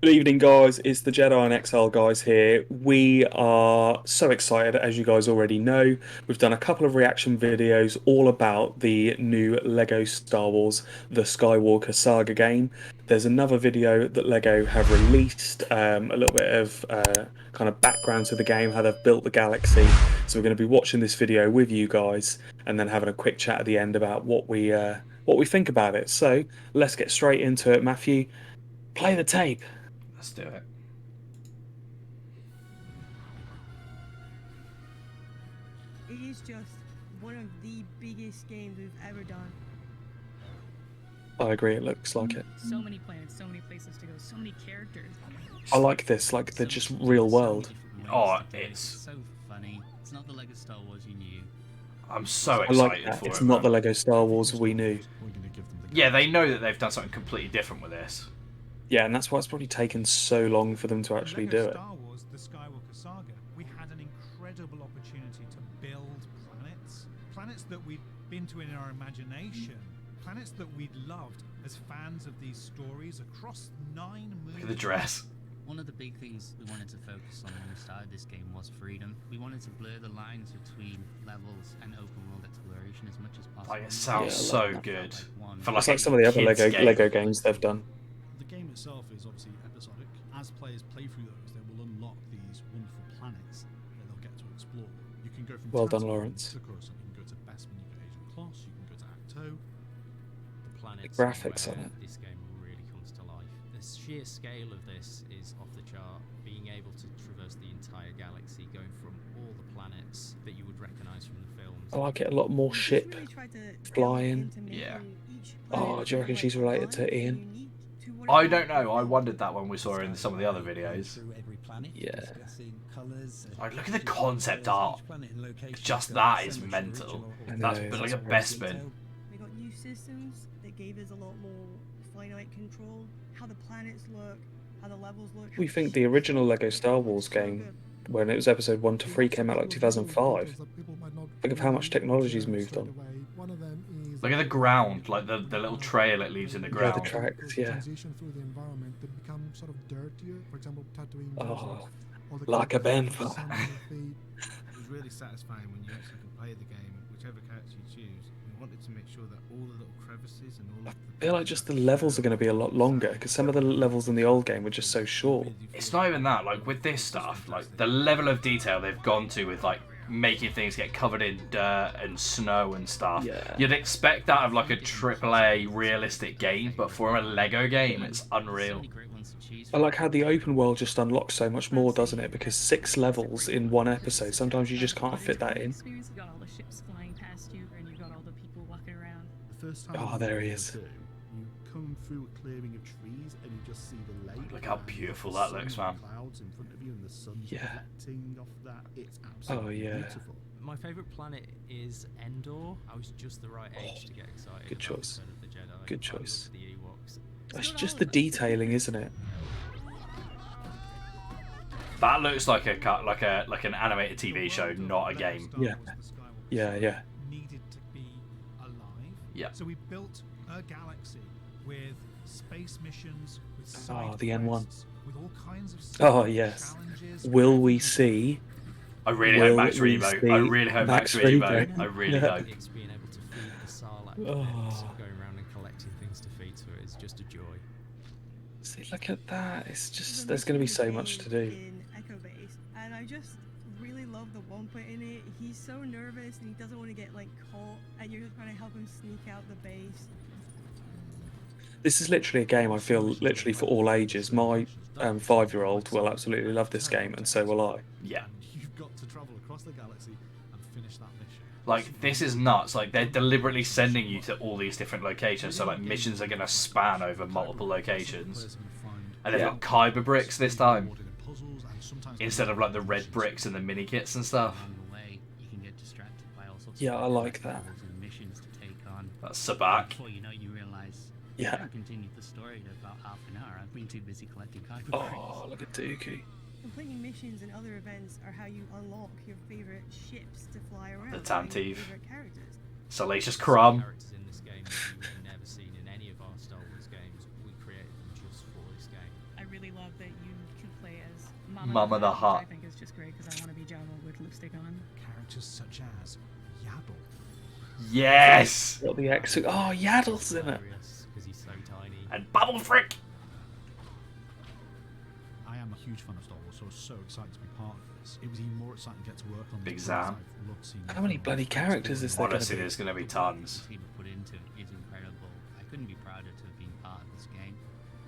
Good evening, guys. It's the Jedi In Exile guys here. We are so excited, as you guys already know. We've done a couple of reaction videos all about the new Lego Star Wars, the Skywalker Saga game. There's another video that Lego have released, a little bit of kind of background to the game, how they've built the galaxy. So we're going to be watching this video with you guys, and then having a quick chat at the end about what we think about it. So let's get straight into it. Matthew, play the tape. Let's do it. It is just one of the biggest games we've ever done. I agree, it looks like it. So many planets, so many places to go, so many characters. I like this, like they're just real world. Oh, it's so funny. It's not the Lego Star Wars you knew. I'm so I like excited that. for It's it. not Man. the Lego Star Wars we knew. Yeah, they know that they've done something completely different with this. Yeah, and that's why it's probably taken so long for them to actually do it. Star Wars, the Skywalker Saga, we had an incredible opportunity to build planets that we'd been to in our imagination, planets that we'd loved as fans of these stories across 9 movies. Look at the dress. One of the big things we wanted to focus on when we started this game was freedom. We wanted to blur the lines between levels and open world exploration as much as possible. Like, it sounds Yeah, I so like good. One. For It's like like some of the other kids game. Lego games they've done. The game itself is obviously episodic. As players play through those, they will unlock these wonderful planets that they'll get to explore. You can go from Well done, Tatooine Lawrence. to Coruscant. You can go to Bespin, you can go Agent Kloss, you can go to Acto. The planets graphics where on it. this game really comes to life. The sheer scale of this is off the chart. Being able to traverse the entire galaxy, going from all the planets that you would recognise from the films. I like it a lot more We just ship. really tried to flying. delve into Yeah. making each Oh, planet do you reckon feel she's like related to fun and Ian? unique to what it I was don't know. I before. wondered that when we saw her in some of the other videos. Yeah. Like, look at the concept art. Just that is mental. I know, That's like a that's Bespin. We got new systems that gave us a lot more finite control, how the planets look, how the levels look. We think the original Lego Star Wars game, when it was episode 1 to 3, came out like 2005. Think of how much technology's moved on. Look at the ground, like the little trail it leaves in the Yeah, the ground. tracks, yeah. Oh, like a bantha. It was really satisfying when you actually could play the game, whichever character you choose. We wanted to make sure that all the little crevices and all of I feel like just the levels are going to be a lot longer, because some of the levels in the old game were just so short. It's not even that. Like with this stuff, like the level of detail they've gone to with like making things get covered in dirt and snow and stuff. Yeah. You'd expect that of like a AAA realistic game, but for a Lego game, it's So unreal. many great ones to choose I like how the open world just unlocks so much more, doesn't it? Because 6 levels in one episode, sometimes you just can't fit that in. Experience, you got all the ships flying past you, and you got all the people walking around. The first time Oh, you there go he is. through, you come through a clearing of trees and you just see the lake. Look how and beautiful the that sun looks, and man. Clouds in front of you and the sun Yeah. reflecting off that. It's Oh, absolutely yeah. beautiful. My favourite planet is Endor. I was just the right age to get excited. Good about choice. Return of the Jedi. Good I loved choice. The Ewoks. It's just the detailing, isn't it? That looks like like an animated TV show, not a game. Yeah. Yeah, yeah. Needed to be alive. Yeah. So we built a galaxy with space missions, with Oh, side the N1. quests, with all kinds of Oh, stuff, yes. challenges. Will we see? I really Will hope Max we Rebo. see I really hope Max Max Rebo. Rebo? I really Yeah. hope. It's being able to feed the Sarlacc Oh. pits, going around and collecting things to feed to it is just a joy. See, look at that. It's There's just, a there's going to be mission so much to do. in Echo Base, and I just really love the one point in it. He's so nervous and he doesn't want to get like caught, and you're just trying to help him sneak out the base. This is literally a game I feel literally for all ages. My 5-year-old will absolutely love this game, and so will I. Yeah. You've got to travel across the galaxy and finish that mission. Like, this is nuts. Like, they're deliberately sending you to all these different locations, so like missions are gonna span over multiple locations. And they've Yeah. got Kyber bricks this time, instead of like the red bricks and the mini kits and stuff. Along the way, you can get distracted by all sorts Yeah, of I like that. levels and missions to take on. That's Sabak. Before you know, you realise Yeah. I haven't continued the story in about half an hour. I've been too busy collecting Kyber Oh, look at Dooku. Completing missions and other events are how you unlock your favorite ships to fly around. The and your Tantive. favorite characters. Salacious Crumb. Characters in this game that you would have never seen in any of our Star Wars games. We created them just for this game. I really love that you can play as Mama the Hutt. which I think is just great because I want to be Jabba with lipstick on. Characters such as Yaddle. Yes! Got the X. Oh, Yaddle's in it. Because he's so tiny. And Bubble Frick! I am a huge fan of Star Wars, so I was so excited to be part of this. It was even more exciting to get to work on this. Big because Zam. I've loved seeing How many the bloody films. characters is there? Honestly, gonna there's going to be tons. The team put into it is incredible. I couldn't be prouder to have been part of this game.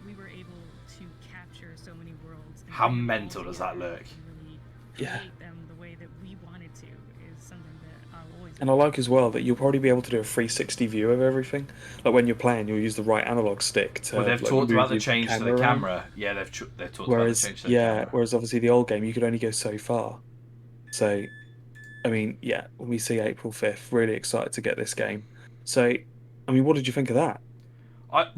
We were able to capture so many worlds. And How bring them all mental does that together look? and really Yeah. create them the way that we wanted to is something that I'll always. And I like as well that you'll probably be able to do a 360 view of everything. Like when you're playing, you'll use the right analog stick to. Well, they've like, talked move about the your change to the around. camera. Yeah, they've talked about the Whereas, change to the yeah, camera. whereas obviously the old game you could only go so far. So, I mean, yeah, when we see April 5th, really excited to get this game. So, I mean, what did you think of that?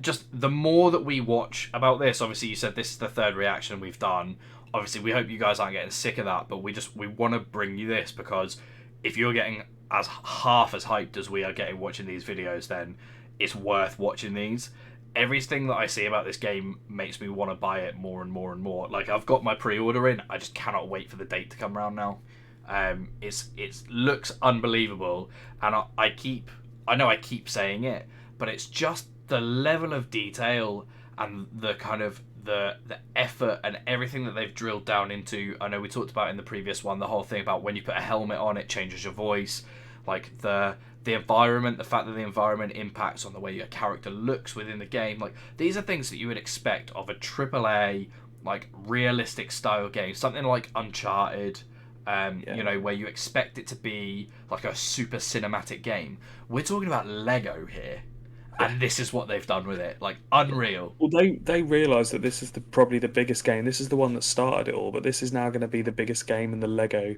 Just the more that we watch about this, obviously you said this is the third reaction we've done. Obviously, we hope you guys aren't getting sick of that, but we want to bring you this because if you're getting as half as hyped as we are getting watching these videos, then it's worth watching these. Everything that I see about this game makes me want to buy it more and more and more. Like, I've got my pre-order in. I just cannot wait for the date to come around now. It looks unbelievable, and I know I keep saying it, but it's just the level of detail and the kind of the effort and everything that they've drilled down into. I know we talked about in the previous one the whole thing about when you put a helmet on, it changes your voice. Like the environment, the fact that the environment impacts on the way your character looks within the game. Like, these are things that you would expect of a AAA, like, realistic style game, something like Uncharted. You know, where you expect it to be like a super cinematic game. We're talking about Lego here, and this is what they've done with it. Like, unreal. Well, they realise that this is probably the biggest game. This is the one that started it all, but this is now going to be the biggest game in the Lego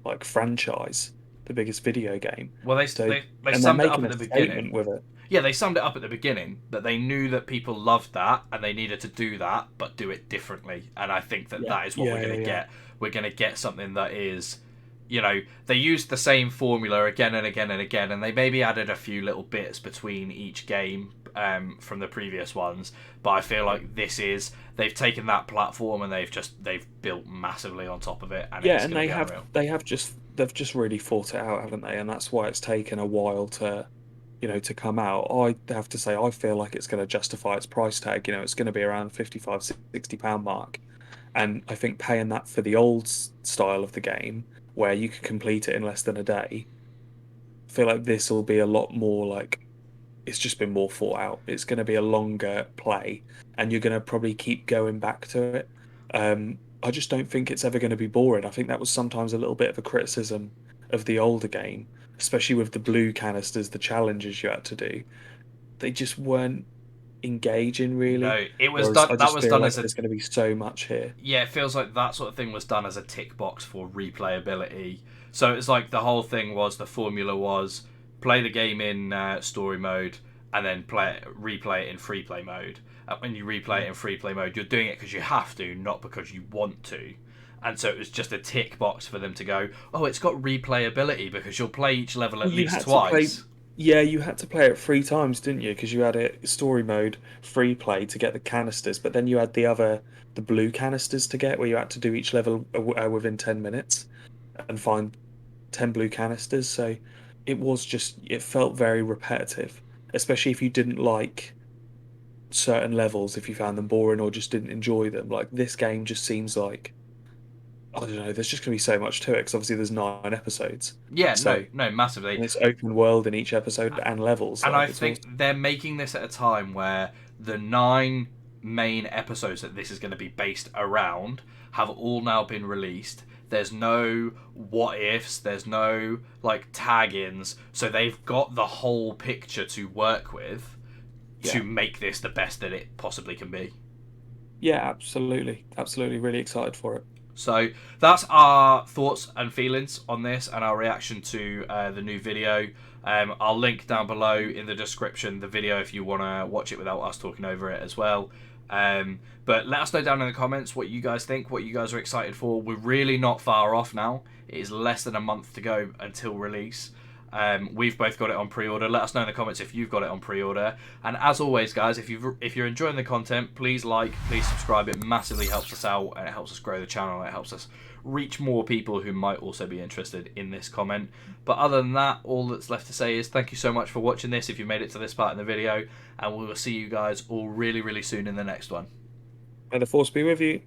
like franchise, the biggest video game. Well, they and summed they're it up making at a the statement beginning. with it. Yeah, they summed it up at the beginning that they knew that people loved that and they needed to do that, but do it differently. And I think that that is what we're going to get. We're going to get something that is, you know, they used the same formula again and again and again, and they maybe added a few little bits between each game from the previous ones. But I feel like they've taken that platform and they've built massively on top of it. And Yeah, it's and gonna be unreal. they've just really fought it out, haven't they? And that's why it's taken a while to, you know, to come out. I have to say, I feel like it's going to justify its price tag. You know, it's going to be around the £55-60 mark, and I think paying that for the old style of the game, where you could complete it in less than a day, I feel like this will be a lot more like, it's just been more thought out. It's going to be a longer play, and you're going to probably keep going back to it. I just don't think it's ever going to be boring. I think that was sometimes a little bit of a criticism of the older game, especially with the blue canisters, the challenges you had to do. They just weren't engaging really. No, it was Whereas done. That was done as a. there's going to be so much here. Yeah, it feels like that sort of thing was done as a tick box for replayability. So it's like the whole thing was, the formula was play the game in story mode and then replay it in free play mode. When you replay it in free play mode, you're doing it because you have to, not because you want to. And so it was just a tick box for them to go, oh, it's got replayability because you'll play each level at least twice. Yeah, you had to play it 3 times, didn't you? Because you had a story mode free play to get the canisters, but then you had the blue canisters to get, where you had to do each level within 10 minutes and find 10 blue canisters. So it felt very repetitive, especially if you didn't like certain levels, if you found them boring or just didn't enjoy them. Like, this game just seems like, I don't know, there's just going to be so much to it, because obviously there's 9 episodes. Yeah, So, no, massively. and it's open world in each episode and levels. And like, I think they're making this at a time where the 9 main episodes that this is going to be based around have all now been released. There's no what ifs, there's no like tag-ins, so they've got the whole picture to work with to make this the best that it possibly can be. Yeah, absolutely. Absolutely, really excited for it. So that's our thoughts and feelings on this and our reaction to the new video. I'll link down below in the description the video if you want to watch it without us talking over it as well. But let us know down in the comments what you guys think, what you guys are excited for. We're really not far off now. It is less than a month to go until release. We've both got it on pre-order. Let us know in the comments if you've got it on pre-order. And as always, guys, if you're enjoying the content, please please subscribe. It massively helps us out, and it helps us grow the channel. It helps us reach more people who might also be interested in this comment. But other than that, all that's left to say is thank you so much for watching this if you made it to this part in the video, and we will see you guys all really, really soon in the next one. May the force be with you.